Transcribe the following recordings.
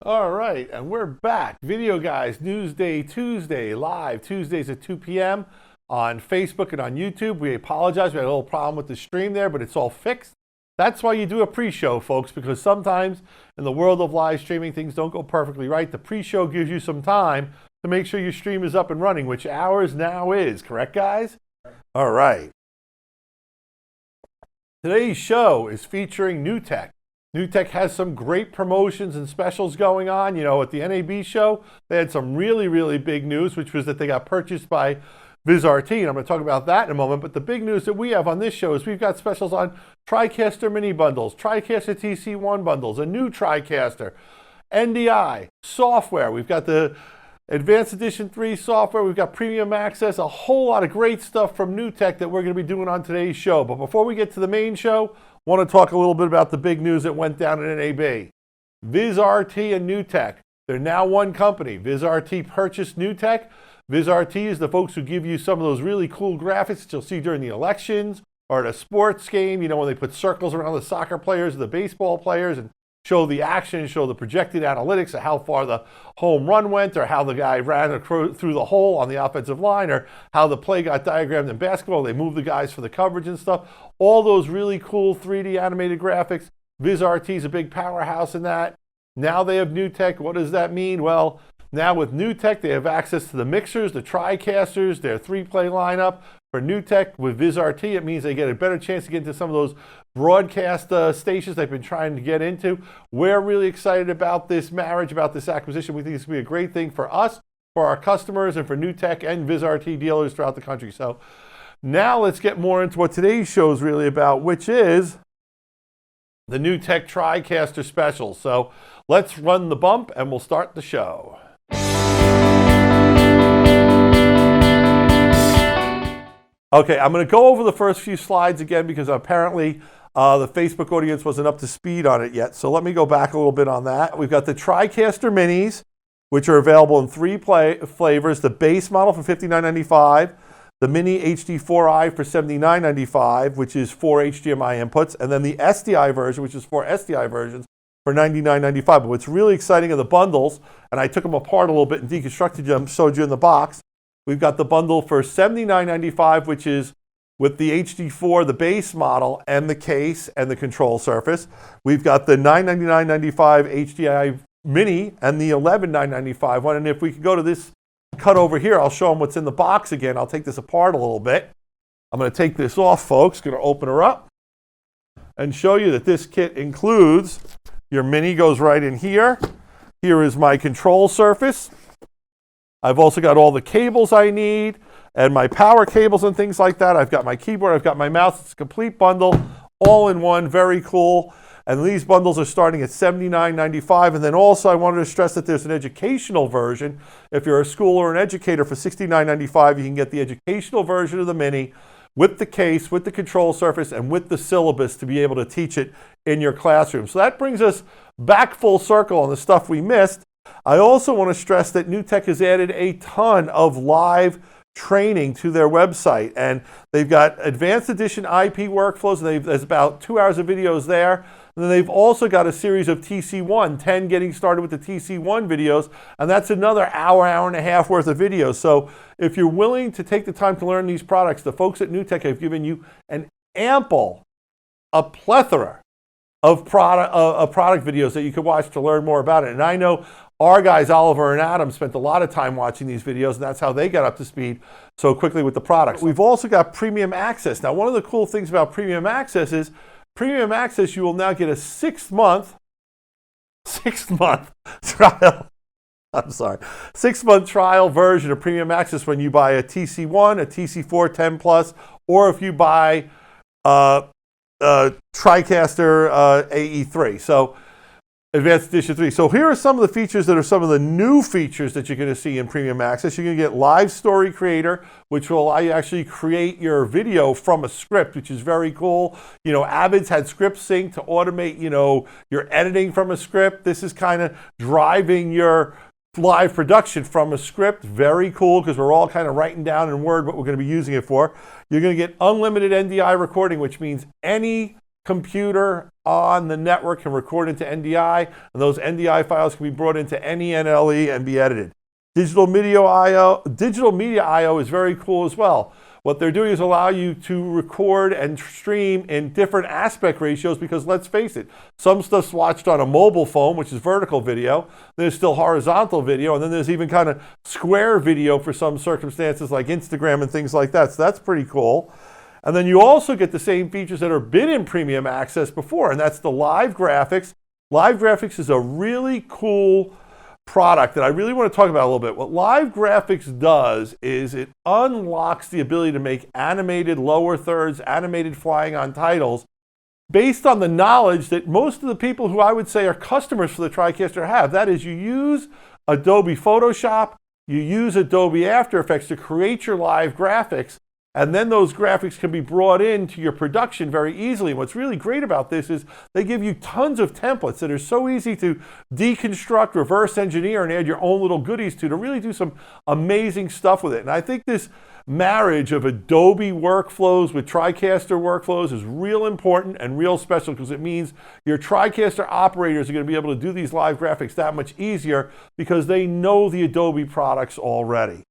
All right, and we're back. Videoguys NewsDay Tuesday, live Tuesdays at 2 p.m. on Facebook and on YouTube. We apologize, we had a little problem with the stream there, but it's all fixed. That's why you do a pre-show, folks, because sometimes in the world of live streaming, things don't go perfectly right. The pre-show gives you some time to make sure your stream is up and running, which ours now is. Correct, guys? All right. Today's show is featuring NewTek. NewTek has some great promotions and specials going on. You know, at the NAB show, they had some really, really big news, which was that they got purchased by VizRT, and I'm going to talk about that in a moment. But the big news that we have on this show is we've got specials on TriCaster Mini Bundles, TriCaster TC1 Bundles, a new TriCaster, NDI, software. We've got the Advanced Edition 3 software. We've got premium access, a whole lot of great stuff from NewTek that we're going to be doing on today's show. But before we get to the main show, I want to talk a little bit about the big news that went down at NAB. VizRT and NewTek, they're now one company. VizRT purchased NewTek. VizRT is the folks who give you some of those really cool graphics that you'll see during the elections or at a sports game, you know, when they put circles around the soccer players, the baseball players, and show the action, show the projected analytics of how far the home run went, or how the guy ran through the hole on the offensive line, or how the play got diagrammed in basketball. They move the guys for the coverage and stuff. All those really cool 3D animated graphics. VizRT is a big powerhouse in that. Now they have NewTek. What does that mean? Well, now with NewTek, they have access to the mixers, the TriCasters, their 3-play lineup. For NewTek with VizRT, it means they get a better chance to get into some of those broadcast stations they've been trying to get into. We're really excited about this marriage, about this acquisition. We think it's going to be a great thing for us, for our customers, and for NewTek and VizRT dealers throughout the country. So now let's get more into what today's show is really about, which is the NewTek TriCaster special. So let's run the bump and we'll start the show. Okay, I'm going to go over the first few slides again because apparently the Facebook audience wasn't up to speed on it yet. So let me go back a little bit on that. We've got the TriCaster Minis, which are available in 3 flavors. The base model for $59.95, the Mini HD4i for $79.95, which is 4 HDMI inputs, and then the SDI version, which is 4 SDI versions, for $99.95. But what's really exciting are the bundles, and I took them apart a little bit and deconstructed them, showed you in the box. We've got the bundle for $79.95, which is with the HD4, the base model, and the case and the control surface. We've got the $999.95 HDI Mini and the $11,995 one. And if we could go to this cut over here, I'll show them what's in the box again. I'll take this apart a little bit. I'm going to take this off, folks. Going to open her up and show you that this kit includes your Mini goes right in here. Here is my control surface. I've also got all the cables I need and my power cables and things like that. I've got my keyboard, I've got my mouse. It's a complete bundle, all in one, very cool. And these bundles are starting at $79.95. And then also I wanted to stress that there's an educational version. If you're a school or an educator, for $69.95, you can get the educational version of the Mini with the case, with the control surface, and with the syllabus to be able to teach it in your classroom. So that brings us back full circle on the stuff we missed. I also want to stress that NewTek has added a ton of live training to their website, and they've got Advanced Edition IP workflows, and there's about 2 hours of videos there. And then they've also got a series of TC1, 10 getting started with the TC1 videos, and that's another hour and a half worth of videos. So if you're willing to take the time to learn these products, the folks at NewTek have given you a plethora of product videos that you could watch to learn more about it. And I know our guys, Oliver and Adam, spent a lot of time watching these videos, and that's how they got up to speed so quickly with the products. We've also got premium access. Now, one of the cool things about premium access is premium access, you will now get a 6-month trial. I'm sorry, 6-month trial version of premium access when you buy a TC1, a TC4 10 Plus, or if you buy TriCaster AE3. So Advanced Edition 3. So here are some of the features that are some of the new features that you're going to see in Premium Access. You're going to get Live Story Creator, which will allow you to actually create your video from a script, which is very cool. You know, Avid's had Script Sync to automate, you know, your editing from a script. This is kind of driving your live production from a script. Very cool, because we're all kind of writing down in Word what we're going to be using it for. You're going to get unlimited NDI recording, which means any computer, on the network can record into NDI, and those NDI files can be brought into any NLE and be edited. Digital media I/O is very cool as well. What they're doing is allow you to record and stream in different aspect ratios because let's face it, some stuff's watched on a mobile phone, which is vertical video. There's still horizontal video, and then there's even kind of square video for some circumstances like Instagram and things like that. So that's pretty cool. And then you also get the same features that have been in Premium Access before, and that's the live graphics. Live graphics is a really cool product that I really want to talk about a little bit. What live graphics does is it unlocks the ability to make animated lower thirds, animated flying on titles, based on the knowledge that most of the people who I would say are customers for the TriCaster have. That is, you use Adobe Photoshop, you use Adobe After Effects to create your live graphics, and then those graphics can be brought into your production very easily. And what's really great about this is they give you tons of templates that are so easy to deconstruct, reverse engineer, and add your own little goodies to really do some amazing stuff with it. And I think this marriage of Adobe workflows with TriCaster workflows is real important and real special because it means your TriCaster operators are going to be able to do these live graphics that much easier because they know the Adobe products already.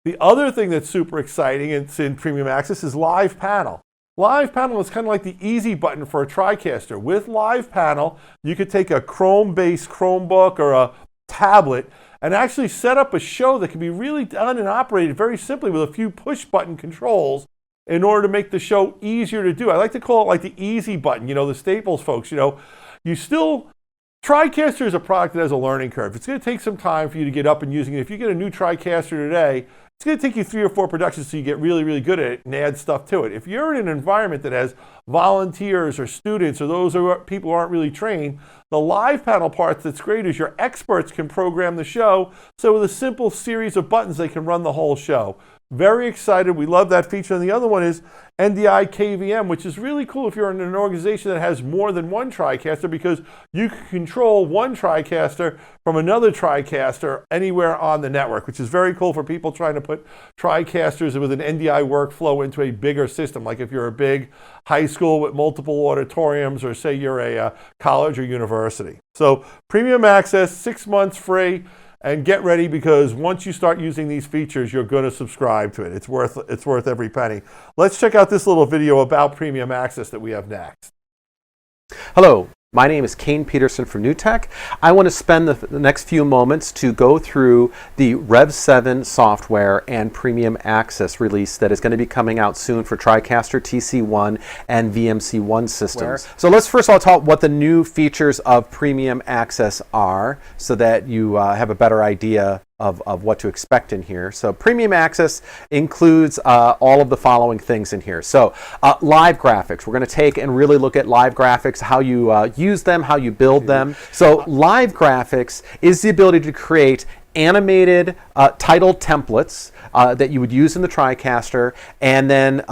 The other thing that's super exciting, it's in Premium Access, is Live Panel. Live Panel is kind of like the easy button for a TriCaster. With Live Panel, you could take a Chrome-based Chromebook or a tablet and actually set up a show that can be really done and operated very simply with a few push-button controls in order to make the show easier to do. I like to call it like the easy button. You know, the Staples folks, TriCaster is a product that has a learning curve. It's going to take some time for you to get up and using it. If you get a new TriCaster today, it's going to take you 3 or 4 productions so you get really, really good at it and add stuff to it. If you're in an environment that has volunteers or students or those people who aren't really trained, the live panel part that's great is your experts can program the show. So with a simple series of buttons, they can run the whole show. Very excited. We love that feature. And the other one is NDI KVM, which is really cool if you're in an organization that has more than one TriCaster because you can control one TriCaster from another TriCaster anywhere on the network, which is very cool for people trying to put TriCasters with an NDI workflow into a bigger system, like if you're a big high school with multiple auditoriums or say you're a college or university. So Premium Access, 6 months free. And get ready because once you start using these features, you're going to subscribe to it. It's worth every penny. Let's check out this little video about Premium Access that we have next. Hello. My name is Kane Peterson from NewTek. I want to spend the next few moments to go through the Rev 7 software and Premium Access release that is going to be coming out soon for TriCaster TC1 and VMC1 systems. So let's first of all talk what the new features of Premium Access are so that you have a better idea of what to expect in here. So Premium Access includes all of the following things in here. So live graphics. We're going to take and really look at live graphics, how you use them, how you build them. So live graphics is the ability to create animated title templates that you would use in the TriCaster and then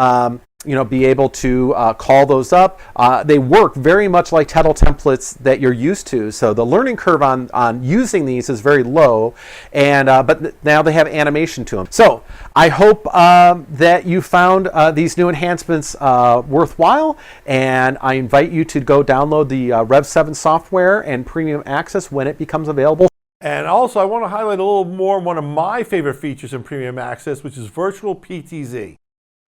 be able to call those up. They work very much like title templates that you're used to. So the learning curve on using these is very low, and but now they have animation to them. So I hope that you found these new enhancements worthwhile, and I invite you to go download the Rev 7 software and Premium Access when it becomes available. And also, I want to highlight a little more one of my favorite features in Premium Access, which is Virtual PTZ.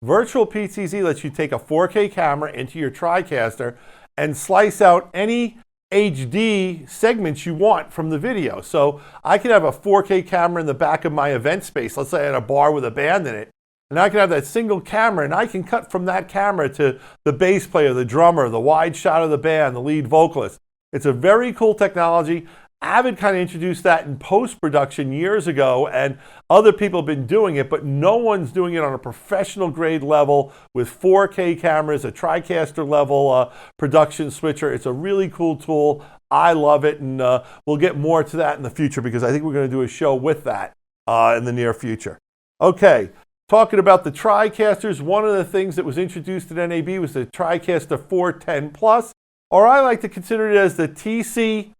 Virtual PTZ lets you take a 4K camera into your TriCaster and slice out any HD segments you want from the video. So I can have a 4K camera in the back of my event space. Let's say I had a bar with a band in it. And I can have that single camera and I can cut from that camera to the bass player, the drummer, the wide shot of the band, the lead vocalist. It's a very cool technology. Avid kind of introduced that in post-production years ago, and other people have been doing it, but no one's doing it on a professional grade level with 4K cameras, a TriCaster level production switcher. It's a really cool tool. I love it, and we'll get more to that in the future because I think we're going to do a show with that in the near future. Okay, talking about the TriCasters, one of the things that was introduced at NAB was the TriCaster 410 Plus, or I like to consider it as the TC.5.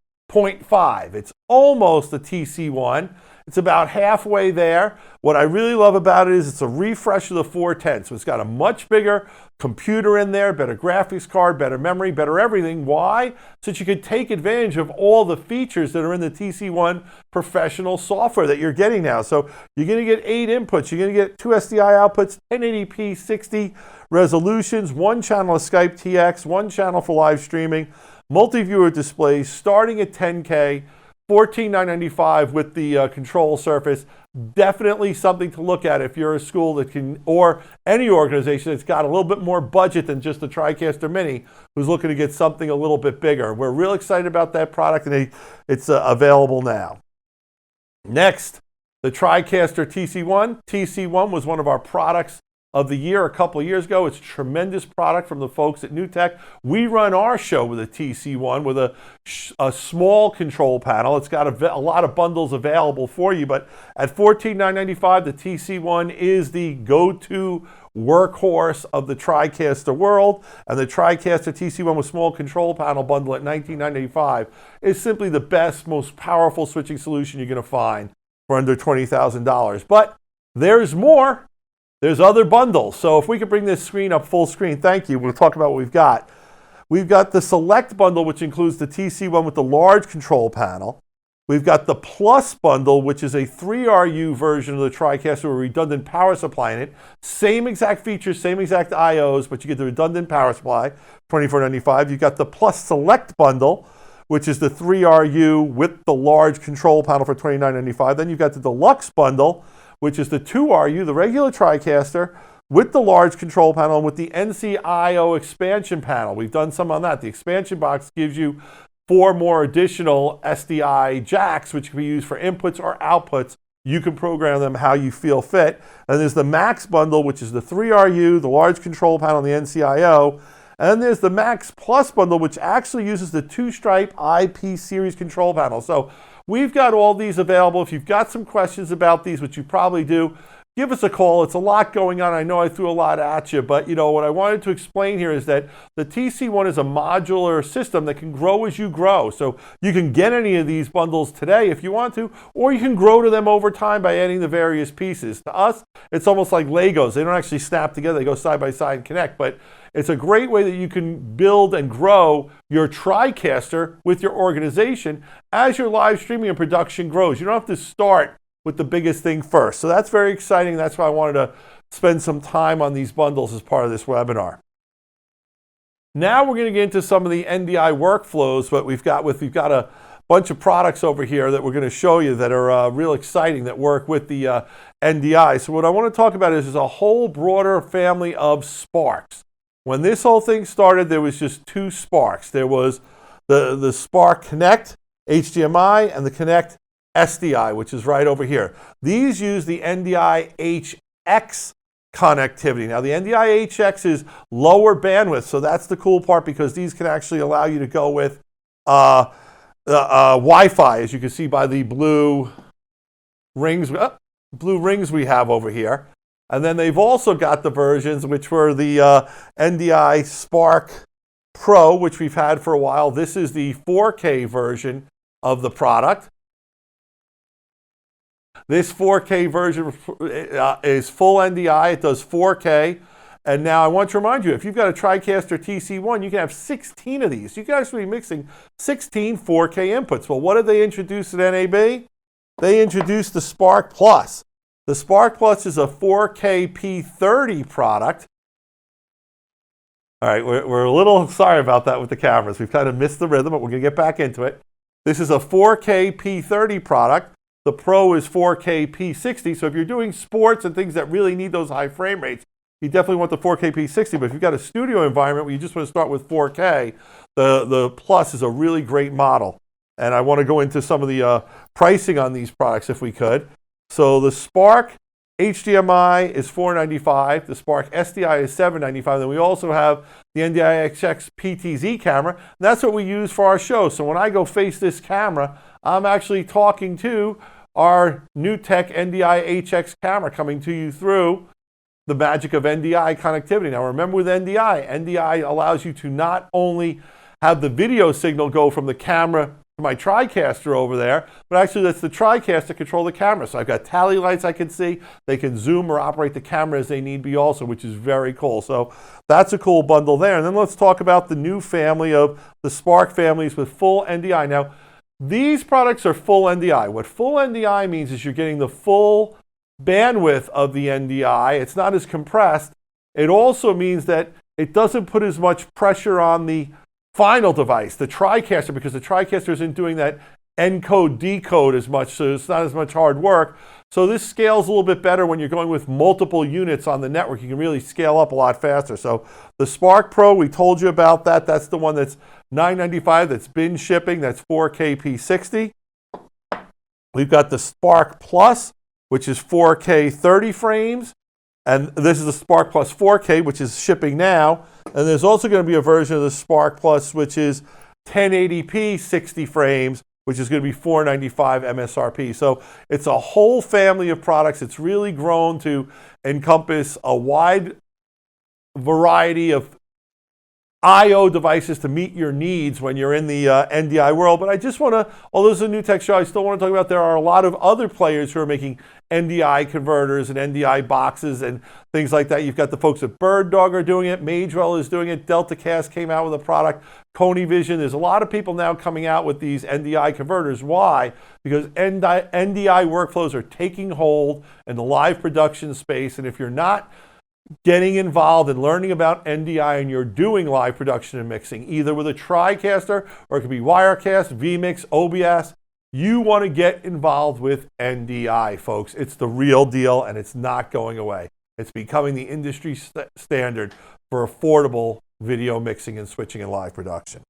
It's almost the TC1. It's about halfway there. What I really love about it is it's a refresh of the 410. So it's got a much bigger computer in there, better graphics card, better memory, better everything. Why? So that you can take advantage of all the features that are in the TC1 professional software that you're getting now. So you're going to get 8 inputs. You're going to get 2 SDI outputs, 1080p 60 resolutions, 1 channel of Skype TX, 1 channel for live streaming, multi-viewer displays starting at 10K, $14,995 with the control surface. Definitely something to look at if you're a school that can, or any organization that's got a little bit more budget than just the TriCaster Mini, who's looking to get something a little bit bigger. We're real excited about that product, and it's available now. Next, the TriCaster TC1. TC1 was one of our products of the year a couple of years ago. It's a tremendous product from the folks at NewTek. We run our show with a TC1 with a small control panel. It's got a lot of bundles available for you, but at $14,995, the TC1 is the go-to workhorse of the TriCaster world, and the TriCaster TC1 with small control panel bundle at $19,995 is simply the best, most powerful switching solution you're going to find for under $20,000. But there's more. There's other bundles. So if we could bring this screen up full screen, thank you. We'll talk about what we've got. We've got the Select bundle, which includes the TC1 with the large control panel. We've got the Plus bundle, which is a 3RU version of the TriCaster with a redundant power supply in it. Same exact features, same exact IOs, but you get the redundant power supply, $24.95. You've got the Plus Select bundle, which is the 3RU with the large control panel for $29.95. Then you've got the Deluxe bundle, which is the 2RU, the regular TriCaster, with the large control panel and with the NC-IO expansion panel. We've done some on that. The expansion box gives you 4 more additional SDI jacks, which can be used for inputs or outputs. You can program them how you feel fit. And there's the Max bundle, which is the 3RU, the large control panel, and the NC-IO. And then there's the Max Plus bundle, which actually uses the 2-stripe IP series control panel. So we've got all these available. If you've got some questions about these, which you probably do, give us a call. It's a lot going on. I know I threw a lot at you, but what I wanted to explain here is that the TC1 is a modular system that can grow as you grow. So you can get any of these bundles today if you want to, or you can grow to them over time by adding the various pieces. To us, it's almost like Legos. They don't actually snap together. They go side by side and connect, but it's a great way that you can build and grow your TriCaster with your organization as your live streaming and production grows. You don't have to start with the biggest thing first. So that's very exciting. That's why I wanted to spend some time on these bundles as part of this webinar. Now we're going to get into some of the NDI workflows, but we've got a bunch of products over here that we're going to show you that are real exciting that work with the NDI. So what I want to talk about is a whole broader family of Sparks. When this whole thing started, there was just 2 Sparks. There was the Spark Connect HDMI and the Connect SDI, which is right over here. These use the NDI HX connectivity. Now the NDI HX is lower bandwidth, so that's the cool part because these can actually allow you to go with Wi-Fi, as you can see by the blue rings we have over here. And then they've also got the versions which were the NDI Spark Pro, which we've had for a while. This is the 4K version of the product. This 4K version is full NDI. It does 4K. And now I want to remind you, if you've got a TriCaster TC1, you can have 16 of these. You can actually be mixing 16 4K inputs. Well, what did they introduce at NAB? They introduced the Spark Plus. The Spark Plus is a 4K P30 product. All right, we're a little sorry about that with the cameras. We've kind of missed the rhythm, but we're going to get back into it. This is a 4K P30 product. The Pro is 4K P60. So if you're doing sports and things that really need those high frame rates, you definitely want the 4K P60. But if you've got a studio environment where you just want to start with 4K, the Plus is a really great model. And I want to go into some of the pricing on these products if we could. So the Spark HDMI is $495. The Spark SDI is $795. Then we also have the NDI HX PTZ camera. And that's what we use for our show. So when I go face this camera, I'm actually talking to our NewTek NDI HX camera coming to you through the magic of NDI connectivity. Now remember with NDI allows you to not only have the video signal go from the camera to my TriCaster over there, but actually that's the TriCaster control the camera. So I've got tally lights I can see. They can zoom or operate the camera as they need be also, which is very cool. So that's a cool bundle there. And then let's talk about the new family of the Spark families with full NDI. Now, these products are full NDI. What full NDI means is you're getting the full bandwidth of the NDI. It's not as compressed. It also means that it doesn't put as much pressure on the final device, the TriCaster, because the TriCaster isn't doing that encode decode as much, so it's not as much hard work. So this scales a little bit better when you're going with multiple units on the network. You can really scale up a lot faster. So the Spark Pro, we told you about that. That's the one that's $995. That's been shipping. That's 4K P60. We've got the Spark Plus, which is 4K 30 frames. And this is the Spark Plus 4K, which is shipping now. And there's also going to be a version of the Spark Plus, which is 1080p 60 frames, which is going to be $495 MSRP. So it's a whole family of products. It's really grown to encompass a wide variety of I/O devices to meet your needs when you're in the NDI world. But I just want to, although this is a NewTek show, I still want to talk about there are a lot of other players who are making NDI converters and NDI boxes and things like that. You've got the folks at Bird Dog are doing it. Magewell is doing it. DeltaCast came out with a product. Coney Vision. There's a lot of people now coming out with these NDI converters. Why? Because NDI workflows are taking hold in the live production space. And if you're not getting involved and learning about NDI and you're doing live production and mixing, either with a TriCaster or it could be Wirecast, vMix, OBS, you want to get involved with NDI, folks. It's the real deal and it's not going away. It's becoming the industry standard for affordable video mixing and switching and live production.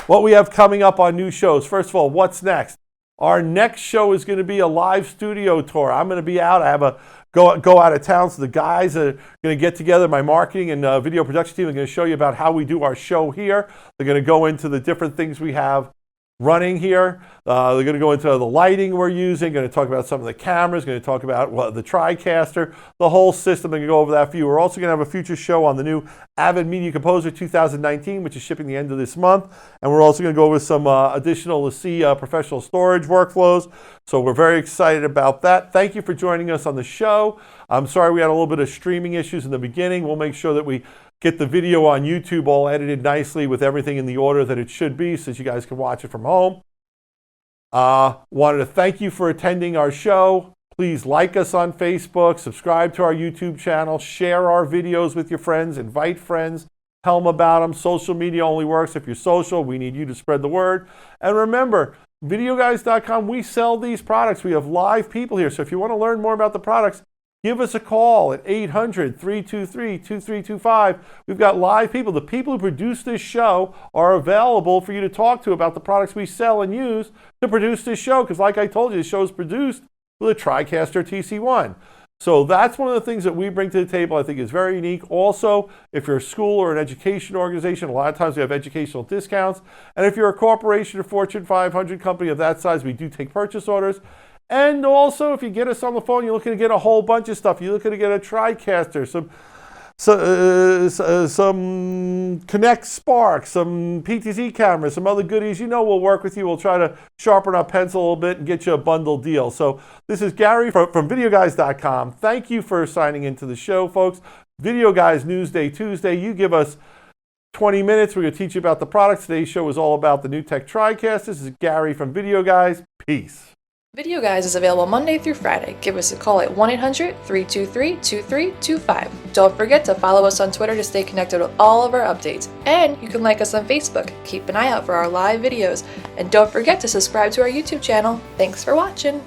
What we have coming up on new shows. First of all, what's next? Our next show is going to be a live studio tour. I'm going to be out. I have a go out of town. So the guys are going to get together. My marketing and video production team are going to show you about how we do our show here. They're going to go into the different things we have running here. They're going to go into the lighting we're using, going to talk about some of the cameras, going to talk about the TriCaster, the whole system. They're going to go over that for you. We're also going to have a future show on the new Avid Media Composer 2019, which is shipping the end of this month. And we're also going to go over some additional professional storage workflows. So we're very excited about that. Thank you for joining us on the show. I'm sorry we had a little bit of streaming issues in the beginning. We'll make sure that we get the video on YouTube all edited nicely with everything in the order that it should be so that you guys can watch it from home. Wanted to thank you for attending our show. Please like us on Facebook, subscribe to our YouTube channel, share our videos with your friends, invite friends, tell them about them. Social media only works if you're social. We need you to spread the word. And remember, Videoguys.com, we sell these products. We have live people here. So if you want to learn more about the products, give us a call at 800-323-2325. We've got live people. The people who produce this show are available for you to talk to about the products we sell and use to produce this show. Because like I told you, this show is produced with a TriCaster TC1. So that's one of the things that we bring to the table I think is very unique. Also, if you're a school or an education organization, a lot of times we have educational discounts. And if you're a corporation or Fortune 500 company of that size, we do take purchase orders. And also, if you get us on the phone, you're looking to get a whole bunch of stuff. You're looking to get a TriCaster, some Connect Spark, some PTZ cameras, some other goodies. You know we'll work with you. We'll try to sharpen our pencil a little bit and get you a bundle deal. So this is Gary from Videoguys.com. Thank you for signing into the show, folks. Video Guys NewsDay Tuesday. You give us 20 minutes. We're going to teach you about the products. Today's show is all about the NewTek TriCaster. This is Gary from Video Guys. Peace. Video Guys is available Monday through Friday. Give us a call at 1-800-323-2325. Don't forget to follow us on Twitter to stay connected with all of our updates. And you can like us on Facebook. Keep an eye out for our live videos. And don't forget to subscribe to our YouTube channel. Thanks for watching.